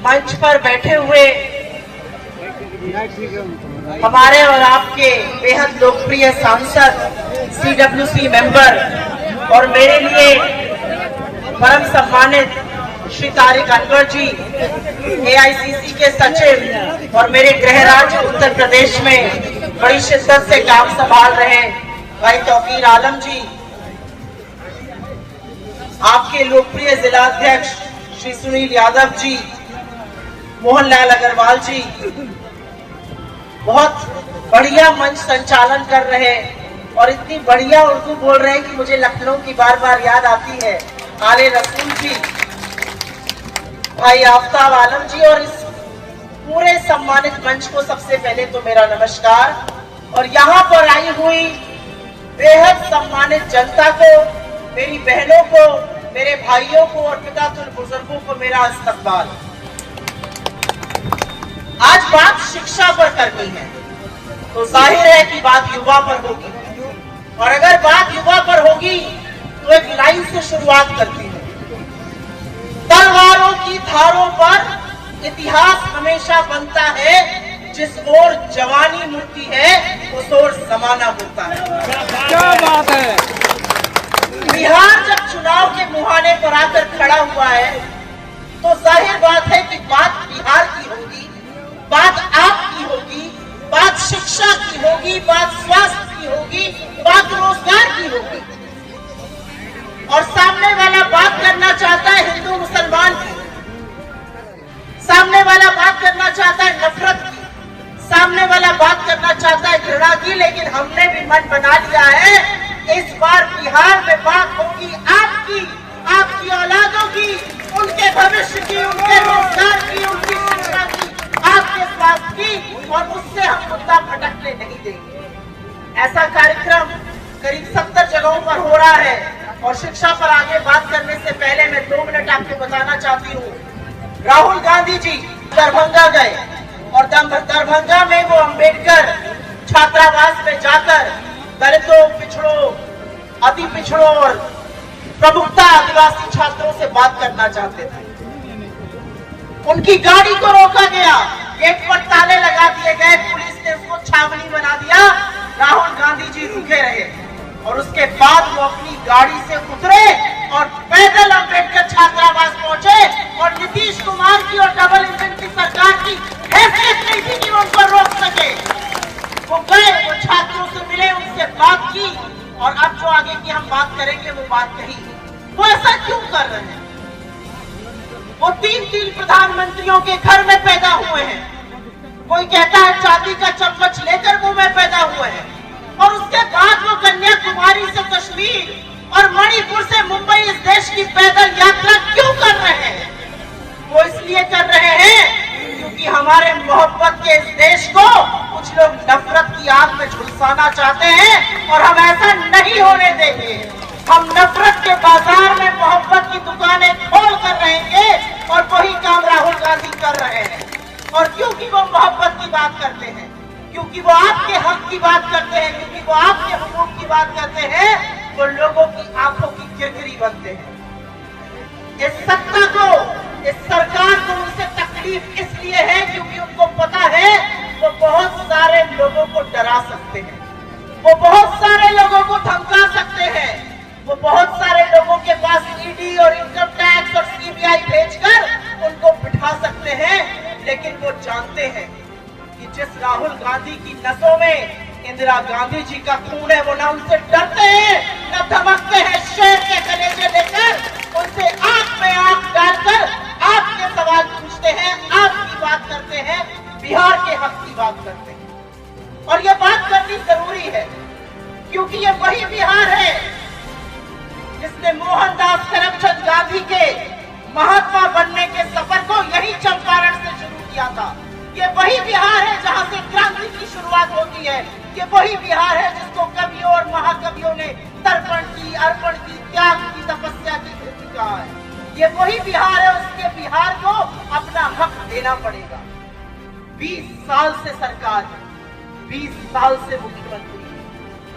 मंच पर बैठे हुए हमारे और आपके बेहद लोकप्रिय सांसद, CWC मेंबर और मेरे लिए परम सम्मानित श्री तारिक अनवर जी, AICC के सचिव और मेरे गृह राज्य उत्तर प्रदेश में बड़ी शिद्दत से काम संभाल रहे भाई तौकीर आलम जी, आपके लोकप्रिय जिलाध्यक्ष श्री सुनील यादव जी, मोहनलाल अग्रवाल जी, बहुत बढ़िया मंच संचालन कर रहे और इतनी बढ़िया उर्दू बोल रहे हैं कि मुझे लखनऊ की बार बार याद आती है। आले रसूल जी, भाई आफ्ताब आलम जी और इस पूरे सम्मानित मंच को सबसे पहले तो मेरा नमस्कार। और यहाँ पर आई हुई बेहद सम्मानित जनता को, मेरी बहनों को, मेरे भाइयों को और पितातुल बुजुर्गों को मेरा इस्तकबाल। आज बात शिक्षा पर करनी है तो जाहिर है कि बात युवा पर होगी, और अगर बात युवा पर होगी तो एक लाइन से शुरुआत करती है। तलवारों की धारों पर इतिहास हमेशा बनता है, जिस ओर जवानी मुड़ती है उस ओर जमाना मुड़ता है। क्या बात है। बिहार जब चुनाव के मुहाने पर आकर खड़ा हुआ है तो जाहिर बात है कि बात बिहार की होगी, बात आपकी होगी, बात शिक्षा की होगी, बात स्वास्थ्य की होगी, बात रोजगार की होगी। और सामने वाला बात करना चाहता है हिंदू मुसलमान की, सामने वाला बात करना चाहता है नफरत की, सामने वाला बात करना चाहता है घृणा की। लेकिन हमने भी मन बना लिया है, इस बार बिहार में बात होगी आपकी, आपकी औलादों की, उनके भविष्य की, उनके रोजगार की, उनकी शिक्षा की, आपके स्वास्थ्य की, और उससे हम मुद्दा भटकने नहीं देंगे। ऐसा कार्यक्रम करीब 70 जगहों पर हो रहा है। और शिक्षा पर आगे बात करने से पहले मैं 2 मिनट आपको बताना चाहती हूँ। राहुल गांधी जी दरभंगा गए और दरभंगा में वो अंबेडकर छात्रावास में जाकर दलितों, पिछड़ों, अति पिछड़ों और प्रमुखता आदिवासी छात्रों से बात करना चाहते थे। उनकी गाड़ी को रोका गया, गेट पर ताले लगा दिए गए, पुलिस ने उसको छावनी बना दिया। राहुल गांधी जी रुके रहे और उसके बाद वो अपनी गाड़ी से उतरे और पैदल अंबेडकर छात्रावास पहुंचे। और नीतीश कुमार की और डबल इंजन की सरकार की हैसियत नहीं थी कि वो उनको रोक सके। वो गए, वो छात्रों से मिले, उनसे बात की, और अब जो आगे की हम बात करेंगे वो बात कही। वो ऐसा क्यों कर रहे हैं? वो 3 प्रधानमंत्रियों के घर में पैदा हुए हैं। कोई कहता है चांदी का चम्मच लेकर मुंह में पैदा हुए हैं, और उसके बाद वो कन्याकुमारी से कश्मीर और मणिपुर से मुंबई इस देश की पैदल यात्रा क्यों कर रहे हैं? वो इसलिए कर रहे हैं क्योंकि हमारे मोहब्बत के इस देश को कुछ लोग नफरत की आग में झुलसाना चाहते हैं, और हम ऐसा नहीं होने देंगे। हम नफरत के बाजार में मोहब्बत की दुकानें खोल कर रहेंगे, और वही काम राहुल गांधी कर रहे हैं। और क्योंकि वो मोहब्बत की बात करते हैं, क्योंकि वो आपके हक की बात करते हैं, क्योंकि वो आपके हुकूक की बात करते हैं, वो लोगों की आंखों की किरकिरी बनते हैं। इस सत्ता को, इस सरकार को उनसे तकलीफ इसलिए है क्योंकि उनको पता है वो बहुत सारे लोगों को डरा सकते हैं, वो बहुत सारे लोगों को धमका सकते हैं, वो बहुत सारे लोगों के पास ED और इनकम टैक्स और CBI भेजकर उनको बिठा सकते हैं। लेकिन वो जानते हैं कि जिस राहुल गांधी की नसों में इंदिरा गांधी जी का खून है, वो ना उनसे डरते हैं, ना धमकते हैं। शेर के कलेजे लेकर उनसे आंख में आंख डालकर आपके सवाल पूछते हैं, आपकी बात करते हैं, बिहार के हक की बात करते हैं। और ये बात करनी जरूरी है क्योंकि ये वही बिहार है जिसने मोहनदास करमचंद गांधी के महात्मा बनने के सफर को यही चंपारण से शुरू किया था। ये वही बिहार है जहां से क्रांति की शुरुआत होती है। ये वही बिहार है जिसको कवियों और महाकवियों ने तर्पण की, अर्पण की, त्याग की, तपस्या की कृति कहा है। ये वही बिहार है, उसके बिहार को अपना हक देना पड़ेगा। 20 साल से सरकार है, 20 साल से मुख्यमंत्री।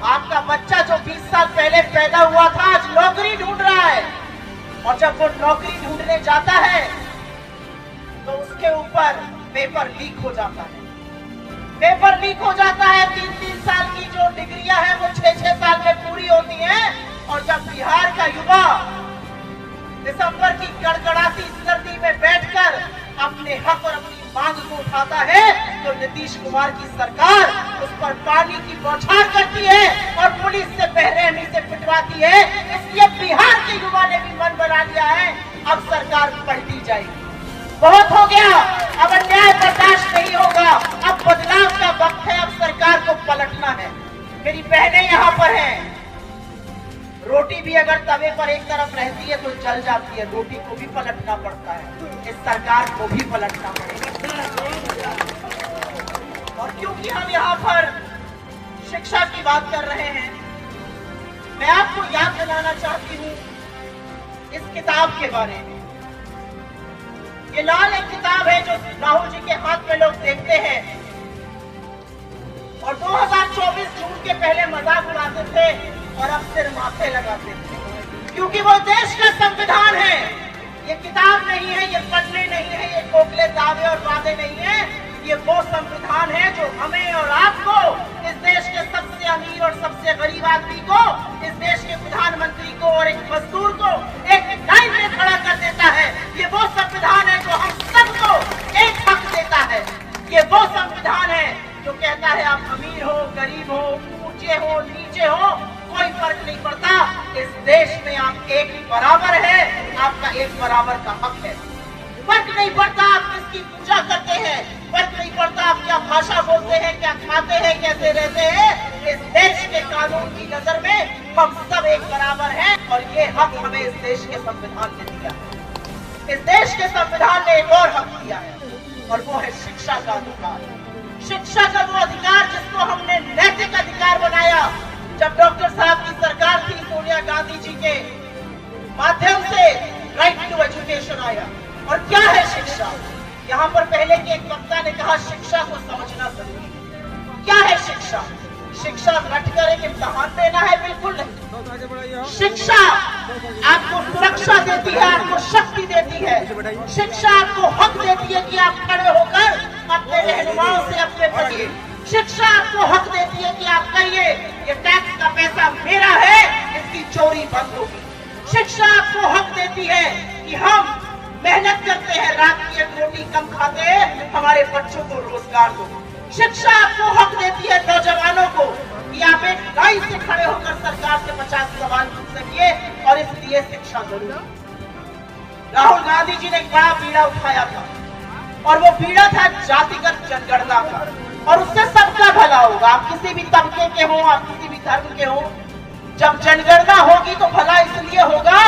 आपका बच्चा जो 20 साल पहले पैदा हुआ था आज नौकरी ढूंढ रहा है, और जब वो नौकरी ढूंढने जाता है तो उसके ऊपर पेपर लीक हो जाता है। पेपर लीक हो जाता है, 3-3 साल की जो डिग्रियां हैं वो 6-6 साल में पूरी होती हैं। और जब बिहार का युवा दिसंबर की कड़कड़ाती सर्दी में बैठकर अपने हक और अपनी मांग को उठाता है तो नीतीश कुमार की सरकार उस पर पानी की बौछार करती है और पुलिस से बेरहमी से पिटवाती है। इसलिए बिहार के युवा ने भी मन बना लिया है, अब सरकार पलटी जाएगी। बहुत हो गया, अब अन्याय बर्दाश्त नहीं होगा, अब बदलाव का वक्त है, अब सरकार को पलटना है। मेरी बहनें यहाँ पर हैं, रोटी भी अगर तवे पर एक तरफ रहती है तो जल जाती है, रोटी को भी पलटना पड़ता है, इस सरकार को भी पलटना पड़ेगा। और क्योंकि हम यहाँ पर शिक्षा की बात कर रहे हैं, मैं आपको याद दिलाना चाहती हूँ इस किताब के बारे में। ये लाल एक किताब है जो राहुल जी के हाथ में लोग देखते हैं और 2024 जून के पहले मजाक उड़ाते थे और अब सिर माथे लगाते थे, क्योंकि वो देश का संविधान है। ये किताब नहीं है, ये पन्ने नहीं है, ये खोखले दावे और वादे नहीं है, ये वो संविधान है जो हमें और आपको, इस देश के सबसे अमीर और सबसे गरीब आदमी को, इस देश के प्रधानमंत्री को और एक मजदूर को एक लाइन में खड़ा कर देता है। ये वो संविधान है जो हम सबको एक हक देता है। ये वो संविधान है जो कहता है आप अमीर हो, गरीब हो, ऊंचे हो, नीचे हो, कोई फर्क नहीं पड़ता, इस देश में आप एक बराबर है, आपका एक बराबर का हक है। फर्क नहीं पड़ता आप किसकी पूजा करते हैं, फर्क नहीं पड़ता आप क्या भाषा बोलते हैं, क्या खाते हैं, कैसे रहते हैं, इस देश के कानून की नजर में हम सब एक बराबर हैं और ये हक हमें इस देश के संविधान ने दिया है। इस देश के संविधान ने एक और हक दिया है और वो है शिक्षा का अधिकार। शिक्षा का वो अधिकार जिसको हमने नैतिक अधिकार बनाया जब डॉक्टर साहब की सरकार थी, सोनिया गांधी जी के माध्यम से राइट टू एजुकेशन आया। और क्या है शिक्षा? यहाँ पर पहले के एक वक्ता ने कहा शिक्षा को समझना जरूरी है। क्या है शिक्षा? शिक्षा रटकर एक इम्तिहान देना है? बिल्कुल नहीं। शिक्षा आपको सुरक्षा देती है, आपको शक्ति देती है। शिक्षा आपको हक देती है कि आप खड़े होकर अपने रहनुमाओं से अपने पढ़िए। शिक्षा आपको हक देती है कि आप कहिए ये टैक्स का पैसा मेरा है, इसकी चोरी बंद होगी। शिक्षा आपको हक देती है कि हम मेहनत करते हैं, रात की एक रोटी कम खाते हैं, हमारे बच्चों को रोजगार दो। शिक्षा आपको हक देती है नौजवानों को कि आप एक लाइन से खड़े होकर सरकार से 50 सवाल पूछ सकिए और इसलिए शिक्षा जरूरी। राहुल गांधी जी ने एक बड़ा बीड़ा उठाया था और वो बीड़ा था जातिगत जनगणना का, और उससे सबका भला होगा। आप किसी भी तबके के हो, आप किसी भी धर्म के हो, जब जनगणना होगी तो भला इसलिए होगा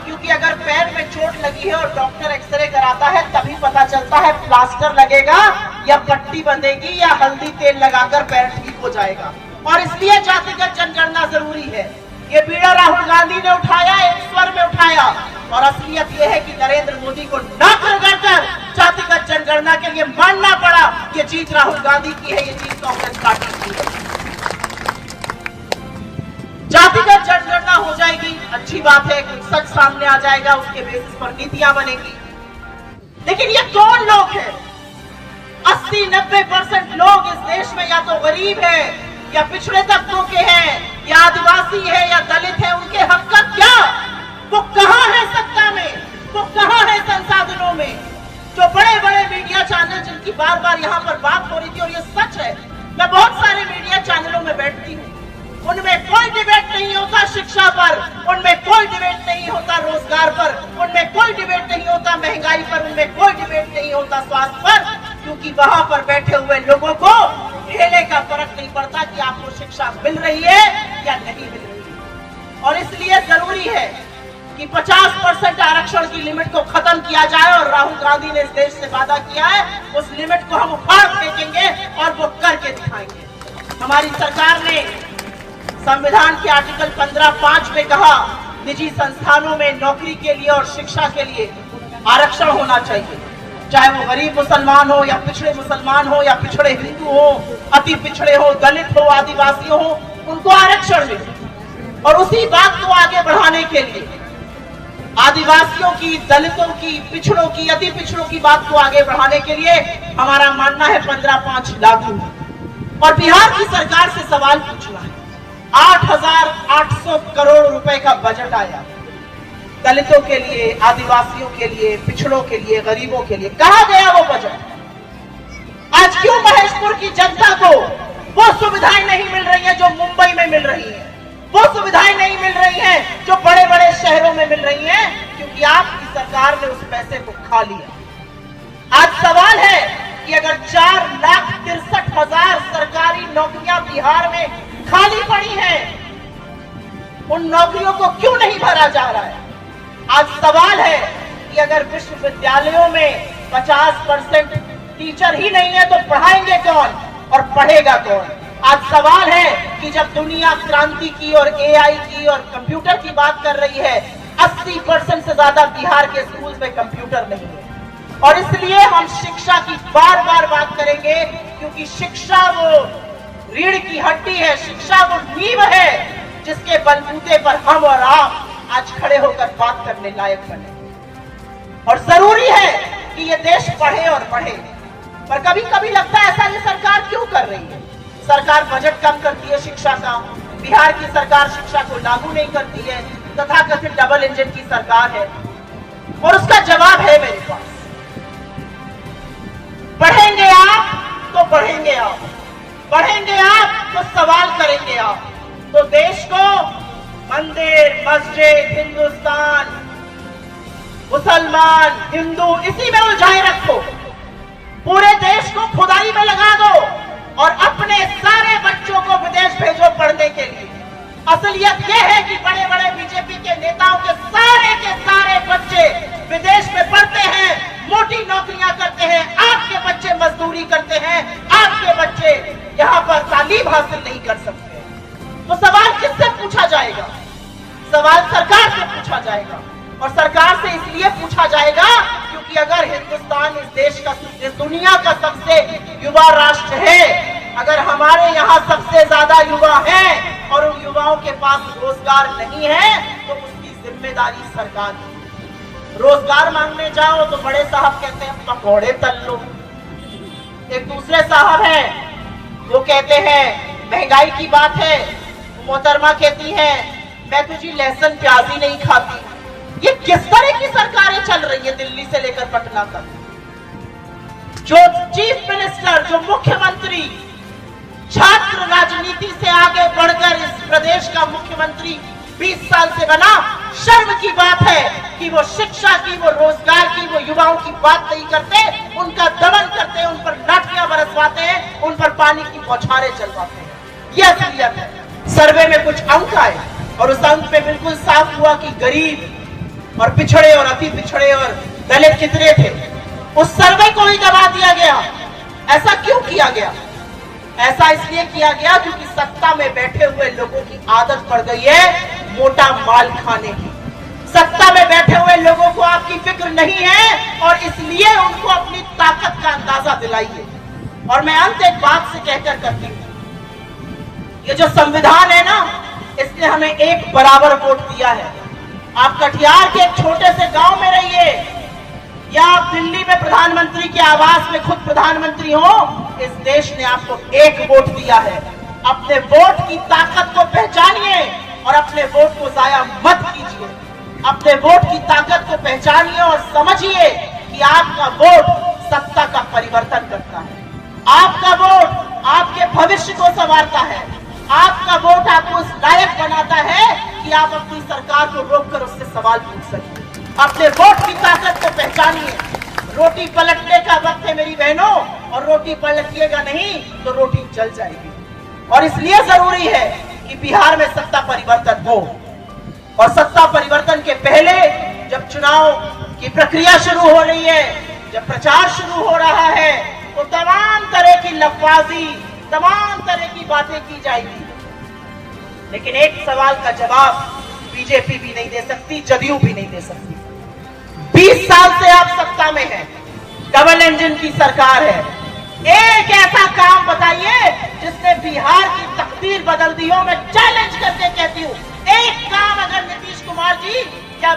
क्योंकि अगर पैर में चोट लगी है और डॉक्टर एक्सरे कराता है तभी पता चलता है प्लास्टर लगेगा या पट्टी बंधेगी या हल्दी तेल लगाकर पैर ठीक हो जाएगा, और इसलिए जातिगत जनगणना जरूरी है। ये बीड़ा राहुल गांधी ने उठाया, एक स्वर में उठाया, और असलियत यह है कि नरेंद्र मोदी को नाक रगड़कर जातिगत जनगणना के लिए मानना पड़ा। ये जीत राहुल गांधी की है, ये जीत कांग्रेस पार्टी की है। जातिगत जनगणना हो जाएगी, अच्छी बात है, कुछ सच सामने आ जाएगा, उसके बेसिस पर नीतियां बनेगी। लेकिन ये कौन लोग हैं? 80-90% लोग इस देश में या तो गरीब है या पिछड़े तबकों के हैं या आदिवासी है या दलित है। उनके हक का क्या? वो कहां है सत्ता में, वो कहां है संसाधनों में? जो बड़े बड़े मीडिया चैनल जिनकी बार बार यहाँ पर बात हो रही थी, और ये सच है, मैं बहुत सारे मीडिया चैनलों में बैठती हूँ, उनमें कोई डिबेट नहीं होता शिक्षा पर, उनमें कोई डिबेट नहीं होता रोजगार पर, उनमें कोई डिबेट नहीं होता महंगाई पर, उनमें कोई डिबेट नहीं होता स्वास्थ्य पर, क्योंकि वहां पर बैठे हुए लोगों को ढेले का फर्क नहीं पड़ता कि आपको शिक्षा मिल रही है या नहीं मिल रही है। और इसलिए जरूरी है कि 50% आरक्षण की लिमिट को खत्म किया जाए, और राहुल गांधी ने इस देश से वादा किया है उस लिमिट को हम उखाड़ फेंकेंगे और वो करके दिखाएंगे। हमारी सरकार ने संविधान के आर्टिकल 15(5) में कहा निजी संस्थानों में नौकरी के लिए और शिक्षा के लिए आरक्षण होना चाहिए, चाहे वो गरीब मुसलमान हो या पिछड़े मुसलमान हो या पिछड़े हिंदू हो, अति पिछड़े हो, दलित हो, आदिवासी हो, उनको आरक्षण मिले। और उसी बात को आगे बढ़ाने के लिए आदिवासियों की, दलितों की, पिछड़ों की, अति पिछड़ों की बात को आगे बढ़ाने के लिए हमारा मानना है 15/5 लागू। और बिहार की सरकार से सवाल पूछना है, 8,800 करोड़ रुपए का बजट आया दलितों के लिए, आदिवासियों के लिए, पिछड़ों के लिए, गरीबों के लिए, कहां गया वो बजट? आज क्यों महेशपुर की जनता को वो सुविधाएं नहीं मिल रही हैं जो मुंबई में मिल रही हैं, वो सुविधाएं नहीं मिल रही हैं जो बड़े बड़े शहरों में मिल रही हैं? क्योंकि आपकी सरकार ने उस पैसे को खा लिया। आज सवाल है कि अगर 4,63,000 सरकारी नौकरियां बिहार में खाली पड़ी हैं, उन नौकरियों को क्यों नहीं भरा जा रहा है? आज सवाल है कि अगर विश्वविद्यालयों में 50% टीचर ही नहीं है तो पढ़ाएंगे कौन और पढ़ेगा कौन? आज सवाल है कि जब दुनिया क्रांति की और एआई की और कंप्यूटर की बात कर रही है, 80% से ज्यादा बिहार के स्कूल में कंप्यूटर नहीं है। और इसलिए हम शिक्षा की बार बार बात करेंगे, क्योंकि शिक्षा वो रीढ़ की हड्डी है, शिक्षा वो नींव है जिसके बलबूते पर हम और आप आज खड़े होकर बात करने लायक बने। और जरूरी है कि ये देश पढ़े और बढ़े। पर कभी कभी लगता है ऐसा ये सरकार क्यों कर रही है? सरकार बजट कम करती है शिक्षा का, बिहार की सरकार शिक्षा को लागू नहीं करती है, तथाकथित डबल इंजन की सरकार है। और उसका जवाब है मेरे पास, पढ़ेंगे आप तो बढ़ेंगे आप, पढ़ेंगे आप तो सवाल करेंगे आप, तो देश को मंदिर, मस्जिद, हिंदुस्तान, मुसलमान, हिंदू इसी में उलझाए रखो, पूरे देश को खुदाई में लगा दो और अपने सारे बच्चों को विदेश भेजो पढ़ने के लिए। असलियत यह है कि बड़े बड़े बीजेपी के नेताओं के सारे बच्चे विदेश में पढ़ते हैं, मोटी नौकरियां करते हैं, आपके बच्चे मजदूरी करते हैं, आपके बच्चे यहां पर तालीम हासिल नहीं कर सकते। तो सवाल किससे पूछा जाएगा? सवाल सरकार से पूछा जाएगा। और सरकार से इसलिए पूछा जाएगा क्योंकि अगर हिंदुस्तान इस देश का, इस दुनिया का सबसे युवा राष्ट्र है, अगर हमारे यहाँ सबसे ज्यादा युवा हैं और उन युवाओं के पास रोजगार नहीं है, तो उसकी जिम्मेदारी सरकार की। रोजगार मांगने जाओ तो बड़े साहब कहते हैं पकौड़े तल लो, एक दूसरे साहब हैं वो कहते हैं महंगाई की बात है, मोहतरमा कहती है मैं तुझी लहसुन प्याज ही नहीं खाती। ये किस तरह की सरकारें चल रही है दिल्ली से लेकर पटना तक? जो चीफ मिनिस्टर, जो मुख्यमंत्री छात्र राजनीति से आगे बढ़कर इस प्रदेश का मुख्यमंत्री 20 साल से बना, शर्म की बात है कि वो शिक्षा की, वो रोजगार की, वो युवाओं की बात नहीं करते, उनका दमन करते हैं, उन पर लाठियां बरसवाते हैं, उन पर पानी की बौछारें चलवाते हैं। यह असलियत है। सर्वे में कुछ अंक आए और उस अंक में बिल्कुल साफ हुआ कि गरीब और पिछड़े और अति पिछड़े और दलित कितने थे। उस सर्वे को ही दबा दिया गया। ऐसा क्यों किया गया? ऐसा इसलिए किया गया क्योंकि सत्ता में बैठे हुए लोगों की आदत पड़ गई है मोटा माल खाने की। सत्ता में बैठे हुए लोगों को आपकी फिक्र नहीं है और इसलिए उनको अपनी ताकत का अंदाजा दिलाइए। और मैं अंत एक बात से कहकर करती हूं, ये जो संविधान है ना, इसने हमें एक बराबर वोट दिया है। आप कटिहार के एक छोटे से गांव में रहिए या आप दिल्ली में प्रधानमंत्री के आवास में खुद प्रधानमंत्री हो, इस देश ने आपको एक वोट दिया है। अपने वोट की ताकत को पहचानिए और अपने वोट को जाया मत कीजिए। अपने वोट की ताकत को पहचानिए और समझिए कि आपका वोट सत्ता का परिवर्तन करता है। आपका वोट आपके भविष्य को संवारता है। आपका वोट आपको उस लायक बनाता है कि आप अपनी सरकार को रोककर उससे सवाल पूछ सकें। अपने वोट की ताकत को पहचानिए। रोटी पलटने का वक्त है मेरी बहनों, और रोटी पलटिएगा नहीं तो रोटी जल जाएगी। और इसलिए जरूरी है कि बिहार में सत्ता परिवर्तन हो। और सत्ता परिवर्तन के पहले जब चुनाव की प्रक्रिया शुरू हो रही है, जब प्रचार शुरू हो रहा है, तो तमाम तरह की लफाजी, तमाम तरह की बातें की जाएगी, लेकिन एक सवाल का जवाब बीजेपी भी नहीं दे सकती, जदयू भी नहीं दे सकती। 20 साल से आप सत्ता में हैं, डबल इंजन की सरकार है। एक ऐसा काम बताइए जिसने बिहार की तकदीर बदल दी हो। मैं चैलेंज करके कहती हूं, एक काम अगर नीतीश कुमार जी या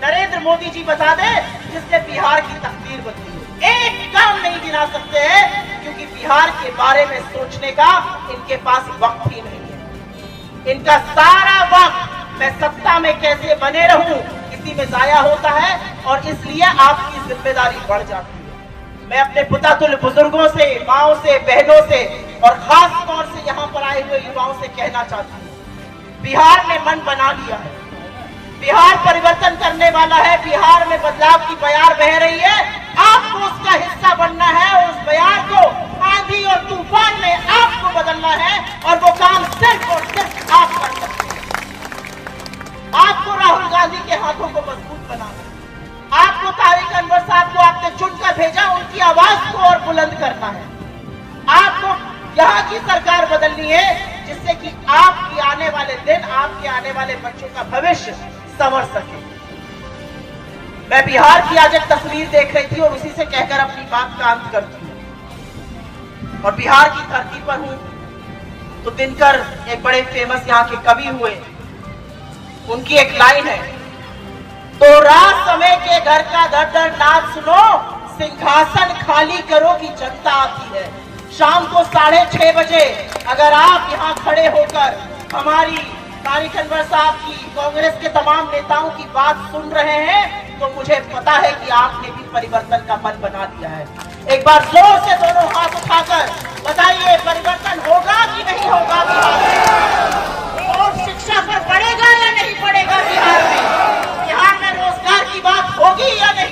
नरेंद्र मोदी जी बता दे जिसने बिहार की तकदीर बदली हो। एक काम नहीं गिना सकते हैं क्योंकि बिहार के बारे में सोचने का इनके पास वक्त ही नहीं है। इनका सारा वक्त मैं सत्ता में कैसे बने रहूं इसी में जाया होता है और इसलिए आपकी जिम्मेदारी बढ़ जाती है। मैं अपने पुतातुल्य बुजुर्गों से, माओं से, बहनों से और खास तौर से यहाँ पर आए हुए युवाओं से कहना चाहती हूँ, बिहार ने मन बना लिया है। बिहार परिवर्तन करने वाला है। बिहार में बदलाव की बयार बह रही है। आपको उसका हिस्सा बनना है और उस बयार को आंधी और तूफान में आपको बदलना है और वो काम सिर्फ और सिर्फ आप कर सकते हैं। आपको राहुल गांधी के हाथों को मजबूत बनाना है। आपको तारिक अनवर साहब को आपने चुनकर भेजा, उनकी आवाज को और बुलंद करना है। आपको यहाँ की सरकार बदलनी है जिससे कि आपके आने वाले दिन, आपके आने वाले बच्चों का भविष्य संवर सके। मैं बिहार की आज एक तस्वीर देख रही थी और उसी से कहकर अपनी बात का अंत करती हूं। और बिहार की धरती पर हूं तो दिनकर एक बड़े फेमस यहाँ के कवि हुए, उनकी एक लाइन है, तो रात समय के घर का दर दर नाद सुनो, सिंहासन खाली करो कि जनता आती है। शाम को 6:30 बजे अगर आप यहाँ खड़े होकर हमारी तारिक अनवर साहब की, कांग्रेस के तमाम नेताओं की बात सुन रहे हैं तो मुझे पता है कि आपने भी परिवर्तन का मन बना लिया है। एक बार जोर से दोनों हाथ उठाकर बताइए, परिवर्तन होगा कि नहीं होगा बिहार में? और शिक्षा पर पड़ेगा या नहीं पड़ेगा बिहार में? बिहार में रोजगार की बात होगी या नहीं?